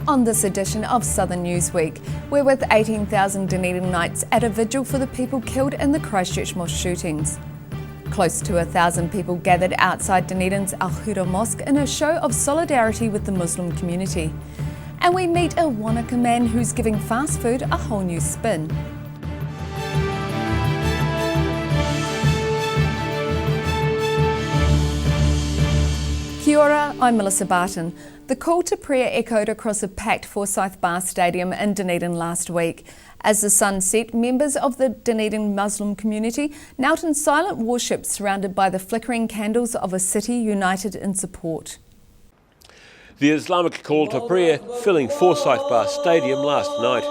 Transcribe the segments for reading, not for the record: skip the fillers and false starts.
On this edition of Southern Newsweek, we're with 18,000 Dunedinites at a vigil for the people killed in the Christchurch mosque shootings. Close to 1,000 people gathered outside Dunedin's Al Huda Mosque in a show of solidarity with the Muslim community. And we meet a Wanaka man who's giving fast food a whole new spin. Kia ora, I'm Melissa Barton. The call to prayer echoed across a packed Forsyth Bar Stadium in Dunedin last week. As the sun set, members of the Dunedin Muslim community knelt in silent worship surrounded by the flickering candles of a city united in support. The Islamic call to prayer filling Forsyth Bar Stadium last night.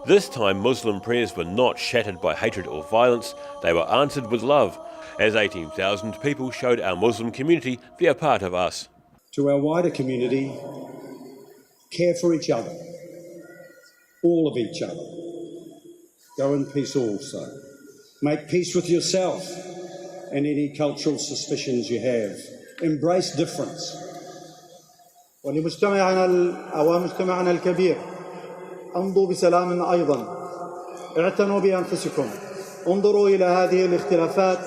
This time Muslim prayers were not shattered by hatred or violence, they were answered with love, as 18,000 people showed our Muslim community they're part of us. To our wider community, care for each other, all of each other. Go in peace also. Make peace with yourself and any cultural suspicions you have. Embrace difference. ولمجتمعنا الكبير امضوا بسلام أيضا اعتنوا بأنفسكم انظروا إلى هذه الاختلافات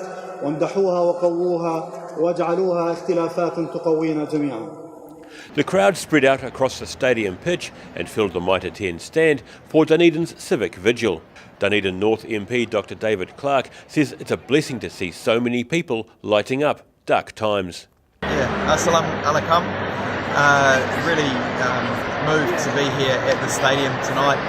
وامدحوها وقووها واجعلوها اختلافات تقوينا جميعا. The crowd spread out across the stadium pitch and filled the Mitre 10 stand for Dunedin's civic vigil. Dunedin North MP Dr David Clark says it's a blessing to see so many people lighting up dark times. Assalamu alaikum. Really moved to be here at the stadium tonight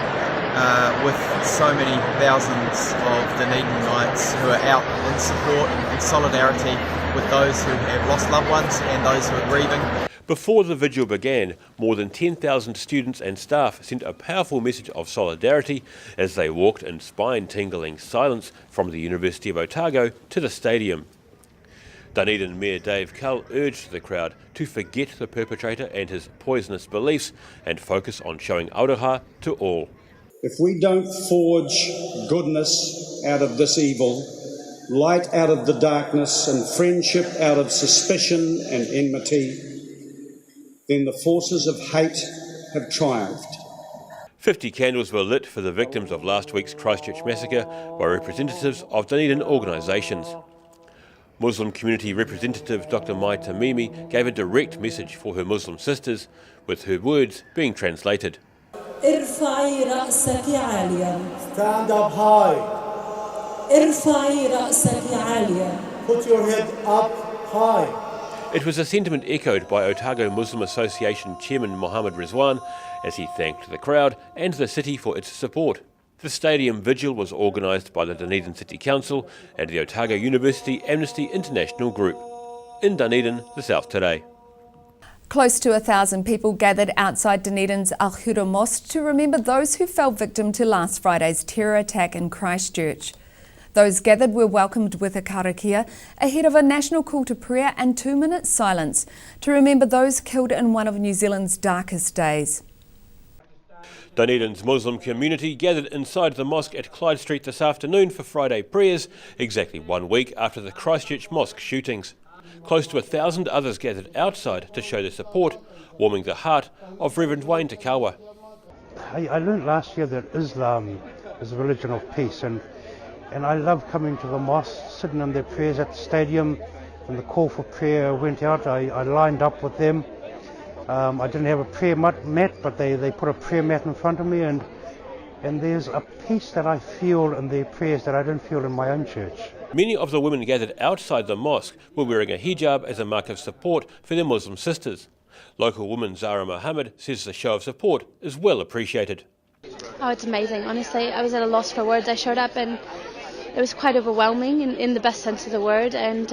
with so many thousands of Dunedinites who are out in support and solidarity with those who have lost loved ones and those who are grieving. Before the vigil began, more than 10,000 students and staff sent a powerful message of solidarity as they walked in spine-tingling silence from the University of Otago to the stadium. Dunedin Mayor Dave Cull urged the crowd to forget the perpetrator and his poisonous beliefs and focus on showing aroha to all. If we don't forge goodness out of this evil, light out of the darkness and friendship out of suspicion and enmity, then the forces of hate have triumphed. 50 candles were lit for the victims of last week's Christchurch massacre by representatives of Dunedin organisations. Muslim community representative Dr Mai Tamimi gave a direct message for her Muslim sisters, with her words being translated. Stand up high. Put your head up high. It was a sentiment echoed by Otago Muslim Association Chairman Mohammed Rizwan as he thanked the crowd and the city for its support. The stadium vigil was organised by the Dunedin City Council and the Otago University Amnesty International Group. In Dunedin, the South Today. Close to 1,000 people gathered outside Dunedin's Al Huda Mosque to remember those who fell victim to last Friday's terror attack in Christchurch. Those gathered were welcomed with a karakia ahead of a national call to prayer and 2-minute silence to remember those killed in one of New Zealand's darkest days. Dunedin's Muslim community gathered inside the mosque at Clyde Street this afternoon for Friday prayers, exactly 1 week after the Christchurch mosque shootings. Close to 1,000 others gathered outside to show their support, warming the heart of Reverend Wayne Takawa. I learned last year that Islam is a religion of peace, and I love coming to the mosque, sitting in their prayers at the stadium. When the call for prayer went out, I lined up with them. I didn't have a prayer mat, but they put a prayer mat in front of me, and there's a peace that I feel in their prayers that I didn't feel in my own church. Many of the women gathered outside the mosque were wearing a hijab as a mark of support for their Muslim sisters. Local woman Zara Mohammed says the show of support is well appreciated. Oh, it's amazing. Honestly, I was at a loss for words. I showed up and it was quite overwhelming in the best sense of the word, and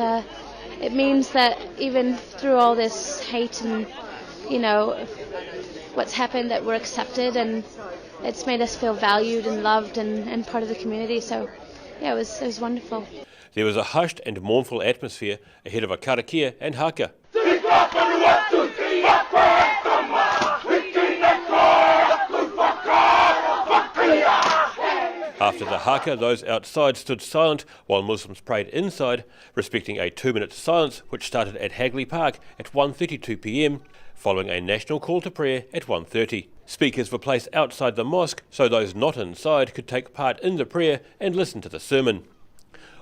it means that even through all this hate and what's happened, that we're accepted, and it's made us feel valued and loved and part of the community. So yeah, it was wonderful. There was a hushed and mournful atmosphere ahead of a karakia and haka. After the haka, those outside stood silent while Muslims prayed inside, respecting a 2-minute silence which started at Hagley Park at 1:32 p.m, following a national call to prayer at 1:30. Speakers were placed outside the mosque so those not inside could take part in the prayer and listen to the sermon.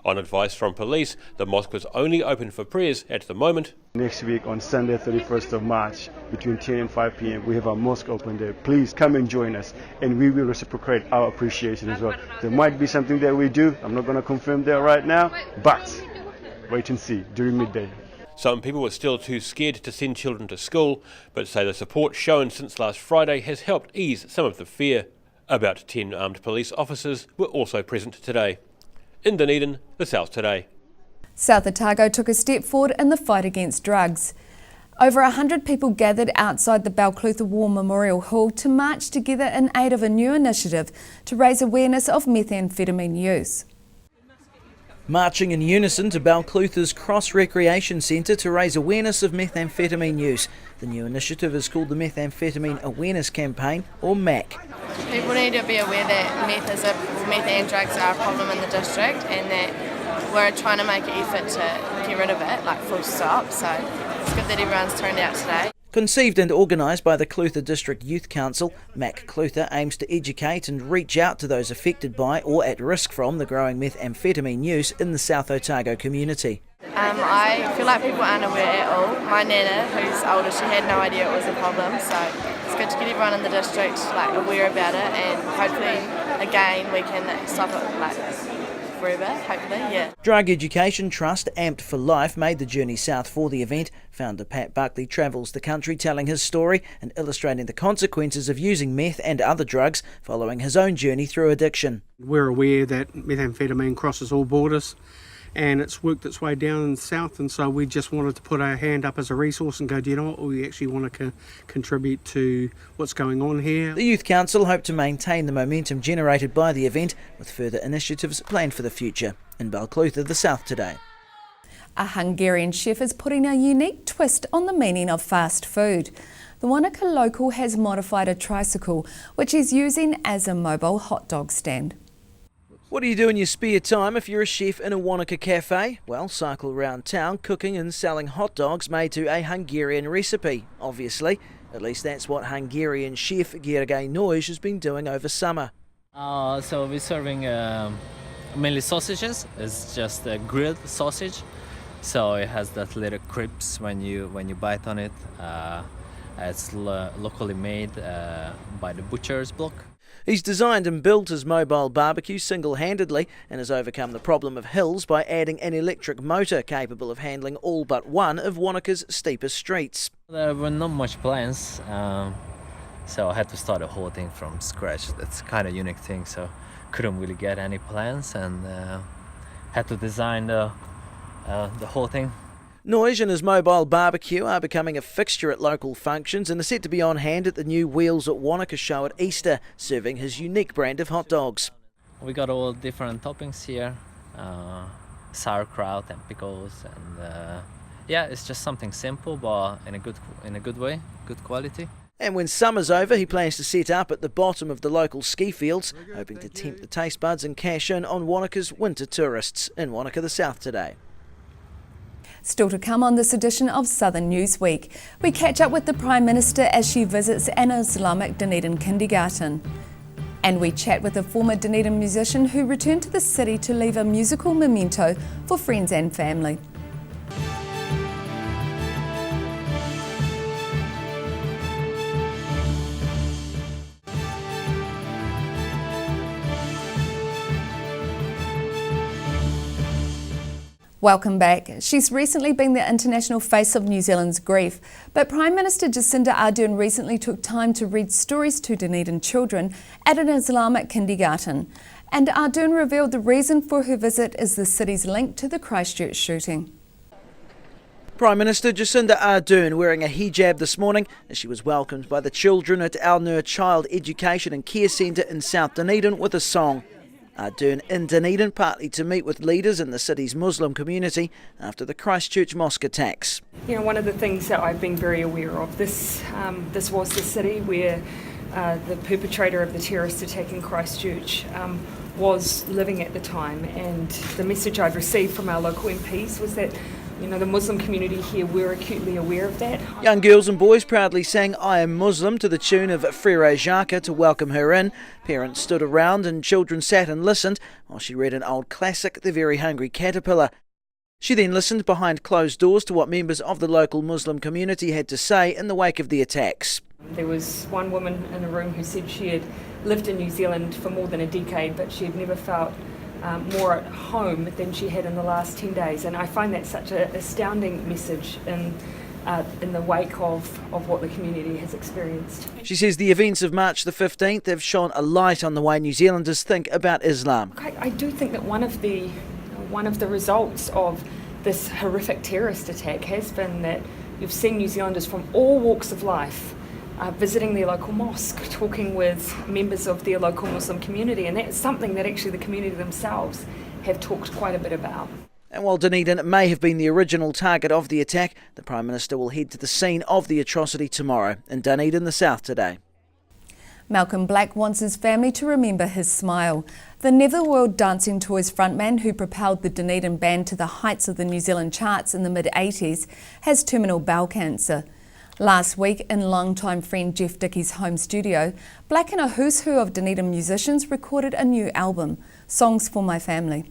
On advice from police, the mosque was only open for prayers at the moment. Next week on Sunday 31st of March between 10 and 5 p.m. we have our mosque open there. Please come and join us and we will reciprocate our appreciation as well. There might be something that we do, I'm not going to confirm that right now, but wait and see during midday. Some people were still too scared to send children to school, but say the support shown since last Friday has helped ease some of the fear. About 10 armed police officers were also present today. In Dunedin, the South Today. South Otago took a step forward in the fight against drugs. Over 100 people gathered outside the Balclutha War Memorial Hall to march together in aid of a new initiative to raise awareness of methamphetamine use. Marching in unison to Balclutha's Cross Recreation Centre to raise awareness of methamphetamine use. The new initiative is called the Methamphetamine Awareness Campaign, or MAC. People need to be aware that meth and drugs are a problem in the district and that we're trying to make an effort to get rid of it, like full stop, so it's good that everyone's turned out today. Conceived and organised by the Clutha District Youth Council, MAC Clutha aims to educate and reach out to those affected by or at risk from the growing methamphetamine use in the South Otago community. I feel like people aren't aware at all. My nana, who's older, she had no idea it was a problem, so it's good to get everyone in the district aware about it, and hopefully again we can stop it forever, hopefully, yeah. Drug Education Trust Amped for Life made the journey south for the event. Founder Pat Buckley travels the country telling his story and illustrating the consequences of using meth and other drugs following his own journey through addiction. We're aware that methamphetamine crosses all borders and it's worked its way down in the south, and so we just wanted to put our hand up as a resource and go, do you know what, we actually want to contribute to what's going on here. The Youth Council hope to maintain the momentum generated by the event with further initiatives planned for the future. In Balclutha, the South Today. A Hungarian chef is putting a unique twist on the meaning of fast food. The Wanaka local has modified a tricycle, which he's using as a mobile hot dog stand. What do you do in your spare time if you're a chef in a Wanaka cafe? Well, cycle around town cooking and selling hot dogs made to a Hungarian recipe, obviously. At least that's what Hungarian chef Gergely Nagy has been doing over summer. So we're serving mainly sausages. It's just a grilled sausage. So it has that little crisps when you bite on it. It's locally made by the butcher's block. He's designed and built his mobile barbecue single-handedly and has overcome the problem of hills by adding an electric motor capable of handling all but one of Wanaka's steepest streets. There were not much plans, so I had to start the whole thing from scratch. That's kind of a unique thing, so couldn't really get any plans and had to design the whole thing. Nagy and his mobile barbecue are becoming a fixture at local functions and are set to be on hand at the new Wheels at Wanaka show at Easter, serving his unique brand of hot dogs. We got all different toppings here, sauerkraut and pickles, and yeah, it's just something simple but in a good way, good quality. And when summer's over, he plans to set up at the bottom of the local ski fields, hoping to tempt the taste buds and cash in on Wanaka's winter tourists. In Wanaka, the South Today. Still to come on this edition of Southern Newsweek, we catch up with the Prime Minister as she visits an Islamic Dunedin kindergarten. And we chat with a former Dunedin musician who returned to the city to leave a musical memento for friends and family. Welcome back. She's recently been the international face of New Zealand's grief, but Prime Minister Jacinda Ardern recently took time to read stories to Dunedin children at an Islamic kindergarten. And Ardern revealed the reason for her visit is the city's link to the Christchurch shooting. Prime Minister Jacinda Ardern wearing a hijab this morning as she was welcomed by the children at Al Nur Child Education and Care Centre in South Dunedin with a song. Ardern in Dunedin partly to meet with leaders in the city's Muslim community after the Christchurch mosque attacks. You know, one of the things that I've been very aware of, this was the city where the perpetrator of the terrorist attack in Christchurch was living at the time, and the message I'd received from our local MPs was that the Muslim community here, we're acutely aware of that. Young girls and boys proudly sang I Am Muslim to the tune of Frere Jacques to welcome her in. Parents stood around and children sat and listened while she read an old classic, The Very Hungry Caterpillar. She then listened behind closed doors to what members of the local Muslim community had to say in the wake of the attacks. There was one woman in a room who said she had lived in New Zealand for more than a decade, but she had never felt more at home than she had in the last 10 days. And I find that such an astounding message in the wake of what the community has experienced. She says the events of March the 15th have shone a light on the way New Zealanders think about Islam. I do think that one of the results of this horrific terrorist attack has been that you've seen New Zealanders from all walks of life visiting their local mosque, talking with members of their local Muslim community, and that's something that actually the community themselves have talked quite a bit about. And while Dunedin may have been the original target of the attack, the Prime Minister will head to the scene of the atrocity tomorrow in Dunedin, the South Today. Malcolm Black wants his family to remember his smile. The Netherworld Dancing Toys frontman who propelled the Dunedin band to the heights of the New Zealand charts in the mid-80s has terminal bowel cancer. Last week, in longtime friend Jeff Dickey's home studio, Black and a who's who of Dunedin musicians recorded a new album, Songs for My Family.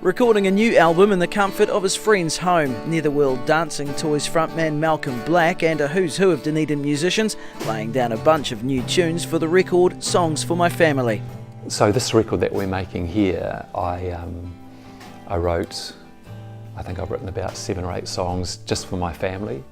Recording a new album in the comfort of his friend's home, Netherworld Dancing Toys frontman Malcolm Black and a who's who of Dunedin musicians laying down a bunch of new tunes for the record Songs for My Family. So this record that we're making here, I wrote, I think I've written about 7 or 8 songs just for my family.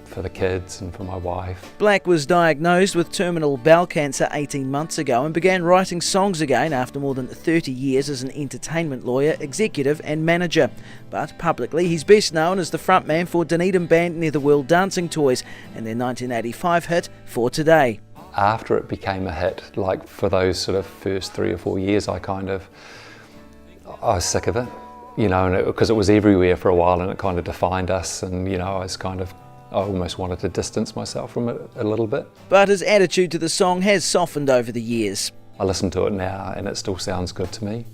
For the kids and for my wife. Black was diagnosed with terminal bowel cancer 18 months ago and began writing songs again after more than 30 years as an entertainment lawyer, executive and manager. But publicly he's best known as the frontman for Dunedin band Netherworld Dancing Toys and their 1985 hit For Today. After it became a hit, like for those sort of first 3 or 4 years, I was sick of it. Because it was everywhere for a while and it kind of defined us, and I almost wanted to distance myself from it a little bit. But his attitude to the song has softened over the years. I listen to it now and it still sounds good to me,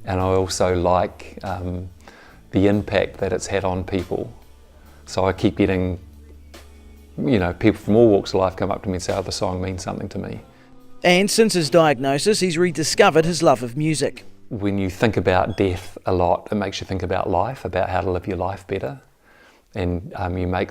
and I also like the impact that it's had on people. So I keep getting, people from all walks of life come up to me and say, oh, the song means something to me. And since his diagnosis, he's rediscovered his love of music. When you think about death a lot, it makes you think about life, about how to live your life better. And you make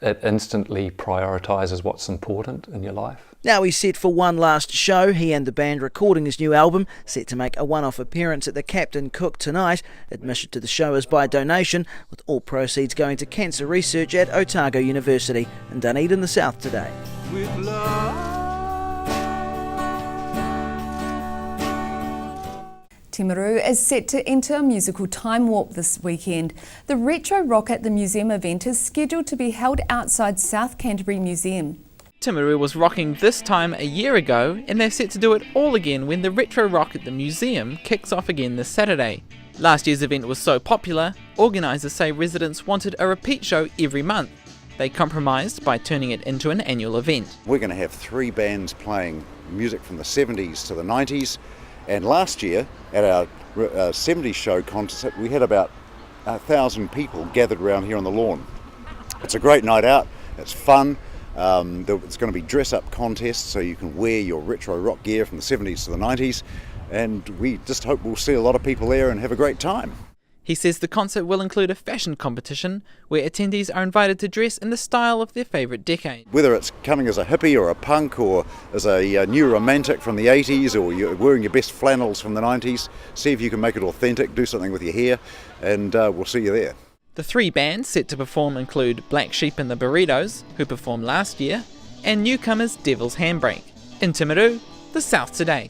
it instantly prioritises what's important in your life. Now he's set for one last show, he and the band recording his new album, set to make a one-off appearance at the Captain Cook tonight. Admission to the show is by donation, with all proceeds going to cancer research at Otago University in Dunedin, the South Today. With love. Timaru is set to enter a musical time warp this weekend. The Retro Rock at the Museum event is scheduled to be held outside South Canterbury Museum. Timaru was rocking this time a year ago, and they're set to do it all again when the Retro Rock at the Museum kicks off again this Saturday. Last year's event was so popular, organisers say residents wanted a repeat show every month. They compromised by turning it into an annual event. We're going to have 3 bands playing music from the 70s to the 90s. And last year, at our 70s show concert, we had about 1,000 people gathered around here on the lawn. It's a great night out, it's fun, it's going to be dress-up contests so you can wear your retro rock gear from the 70s to the 90s, and we just hope we'll see a lot of people there and have a great time. He says the concert will include a fashion competition where attendees are invited to dress in the style of their favourite decade. Whether it's coming as a hippie or a punk or as a new romantic from the 80s, or you're wearing your best flannels from the 90s, see if you can make it authentic, do something with your hair, and we'll see you there. The 3 bands set to perform include Black Sheep and the Burritos, who performed last year, and newcomers Devil's Handbrake. In Timaru, the South Today.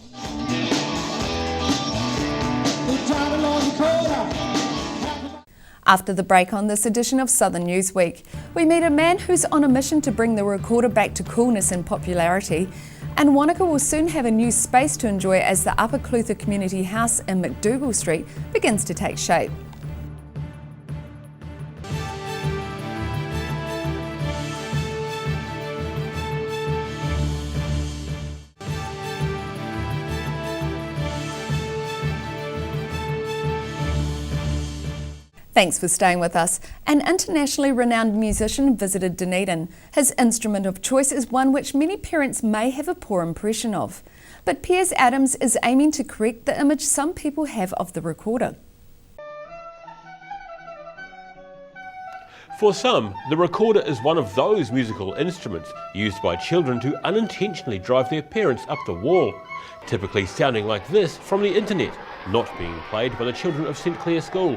After the break on this edition of Southern Newsweek, we meet a man who's on a mission to bring the recorder back to coolness and popularity. And Wanaka will soon have a new space to enjoy as the Upper Clutha Community House in McDougall Street begins to take shape. Thanks for staying with us. An internationally renowned musician visited Dunedin. His instrument of choice is one which many parents may have a poor impression of. But Piers Adams is aiming to correct the image some people have of the recorder. For some, the recorder is one of those musical instruments used by children to unintentionally drive their parents up the wall, typically sounding like this from the internet, not being played by the children of St Clair School.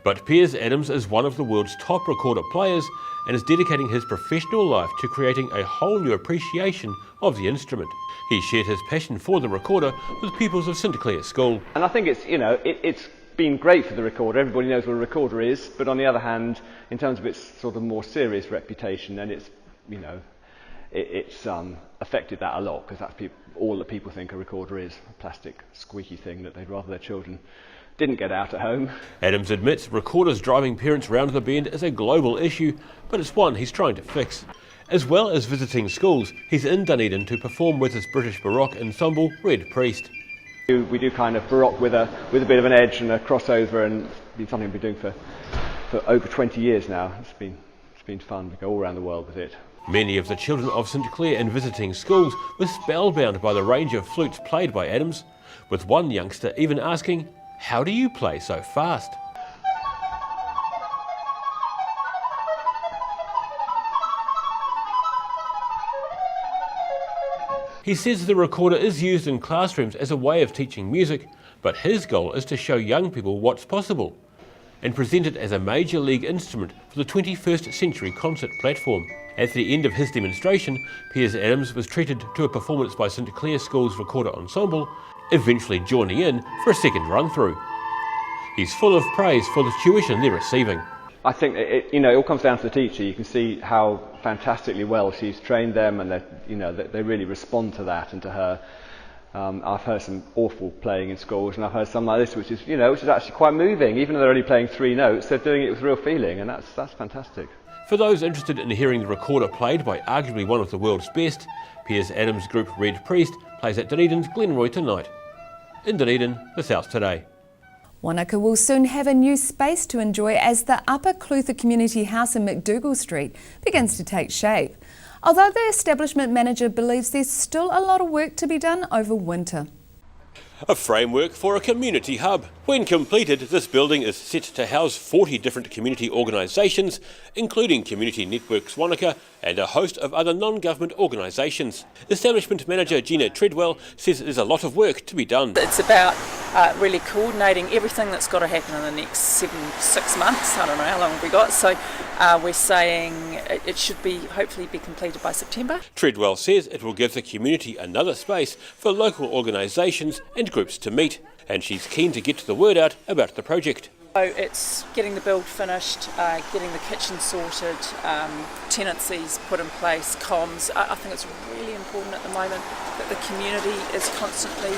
But Piers Adams is one of the world's top recorder players and is dedicating his professional life to creating a whole new appreciation of the instrument. He shared his passion for the recorder with pupils of St Clair School. And I think it's been great for the recorder. Everybody knows what a recorder is, but on the other hand, in terms of its sort of more serious reputation, then it's affected that a lot, because that's all that people think a recorder is, a plastic squeaky thing that they'd rather their children didn't get out at home. Adams admits recorders driving parents round the bend is a global issue, but it's one he's trying to fix. As well as visiting schools, he's in Dunedin to perform with his British Baroque ensemble, Red Priest. We do kind of Baroque with a bit of an edge and a crossover, and it's been something we've been doing for over 20 years now. It's been fun. We go all around the world with it. Many of the children of St Clair in visiting schools were spellbound by the range of flutes played by Adams, with one youngster even asking, "How do you play so fast?" He says the recorder is used in classrooms as a way of teaching music, but his goal is to show young people what's possible and present it as a major league instrument for the 21st century concert platform. At the end of his demonstration, Piers Adams was treated to a performance by St Clair School's recorder ensemble, eventually joining in for a second run-through. He's full of praise for the tuition they're receiving. I think it all comes down to the teacher. You can see how fantastically well she's trained them, and they really respond to that and to her. I've heard some awful playing in schools, and I've heard some like this, which is actually quite moving. Even though they're only playing 3 notes, they're doing it with real feeling, and that's fantastic. For those interested in hearing the recorder played by arguably one of the world's best, Piers Adams' group Red Priest plays at Dunedin's Glenroy tonight. In Dunedin, the South Today. Wanaka will soon have a new space to enjoy as the Upper Clutha Community House in McDougall Street begins to take shape. Although the establishment manager believes there's still a lot of work to be done over winter. A framework for a community hub. When completed, this building is set to house 40 different community organisations, including Community Networks Wanaka and a host of other non-government organisations. Establishment manager Gina Treadwell says there's a lot of work to be done. It's about really coordinating everything that's got to happen in the next 6 months. I don't know how long have we got, so we're saying it should hopefully be completed by September. Treadwell says it will give the community another space for local organisations and groups to meet, and she's keen to get the word out about the project. So it's getting the build finished, getting the kitchen sorted, tenancies put in place, comms. I think it's really important at the moment that the community is constantly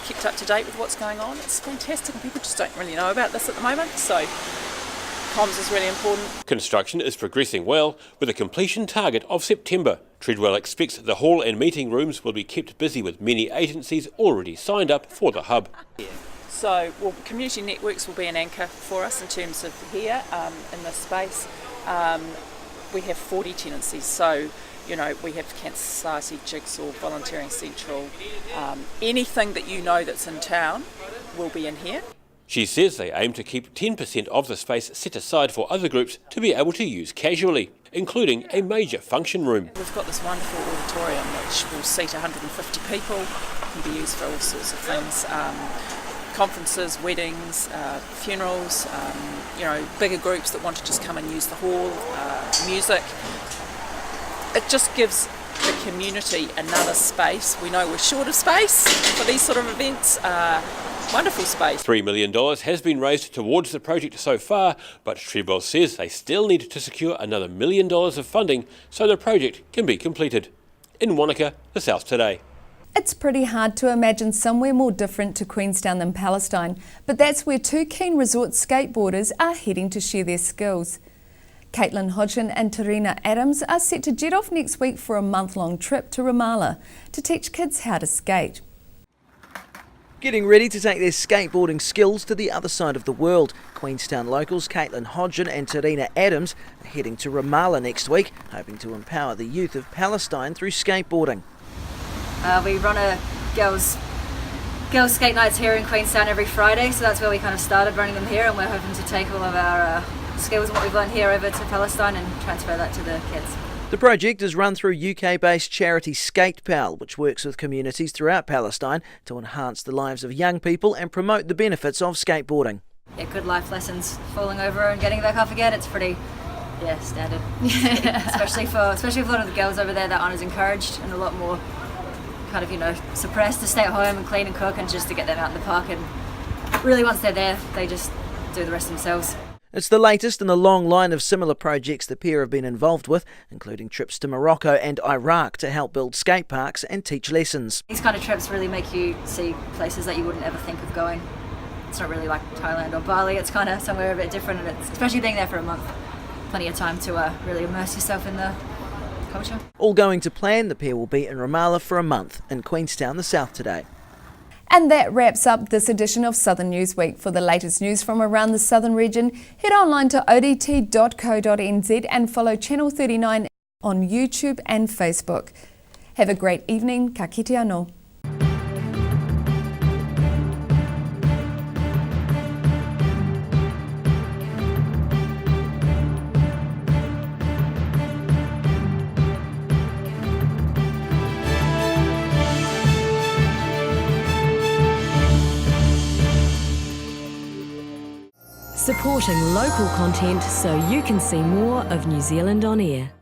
kept up to date with what's going on. It's fantastic, and people just don't really know about this at the moment, so comms is really important. Construction is progressing well, with a completion target of September. Treadwell expects the hall and meeting rooms will be kept busy with many agencies already signed up for the hub. So, Community Networks will be an anchor for us in terms of here in this space. We have 40 tenancies, so we have Cancer Society, Jigsaw, Volunteering Central. Anything that that's in town will be in here. She says they aim to keep 10% of the space set aside for other groups to be able to use casually, including a major function room. We've got this wonderful auditorium which will seat 150 people, can be used for all sorts of things. Conferences, weddings, funerals, bigger groups that want to just come and use the hall, music. It just gives the community another space. We know we're short of space for these sort of events. Wonderful space. $3 million has been raised towards the project so far, but Treadwell says they still need to secure another $1 million of funding so the project can be completed. In Wanaka, the South Today. It's pretty hard to imagine somewhere more different to Queenstown than Palestine, but that's where 2 keen resort skateboarders are heading to share their skills. Caitlin Hodgson and Tarina Adams are set to jet off next week for a month-long trip to Ramallah to teach kids how to skate. Getting ready to take their skateboarding skills to the other side of the world. Queenstown locals Caitlin Hodgin and Tarina Adams are heading to Ramallah next week, hoping to empower the youth of Palestine through skateboarding. We run a girls skate nights here in Queenstown every Friday, so that's where we kind of started running them here, and we're hoping to take all of our skills and what we've learned here over to Palestine and transfer that to the kids. The project is run through UK-based charity SkatePal, which works with communities throughout Palestine to enhance the lives of young people and promote the benefits of skateboarding. Yeah, good life lessons, falling over and getting back up again. It's pretty, standard. especially for a lot of the girls over there, that aren't as encouraged and a lot more kind of, suppressed to stay at home and clean and cook, and just to get them out in the park. And really, once they're there, they just do the rest themselves. It's the latest in a long line of similar projects the pair have been involved with, including trips to Morocco and Iraq to help build skate parks and teach lessons. These kind of trips really make you see places that you wouldn't ever think of going. It's not really like Thailand or Bali, it's kind of somewhere a bit different, and it's, especially being there for a month, plenty of time to really immerse yourself in the culture. All going to plan, the pair will be in Ramallah for a month in Queenstown, the South today. And that wraps up this edition of Southern Newsweek. For the latest news from around the southern region, head online to odt.co.nz and follow Channel 39 on YouTube and Facebook. Have a great evening. Ka kite anō. Supporting local content so you can see more of New Zealand on air.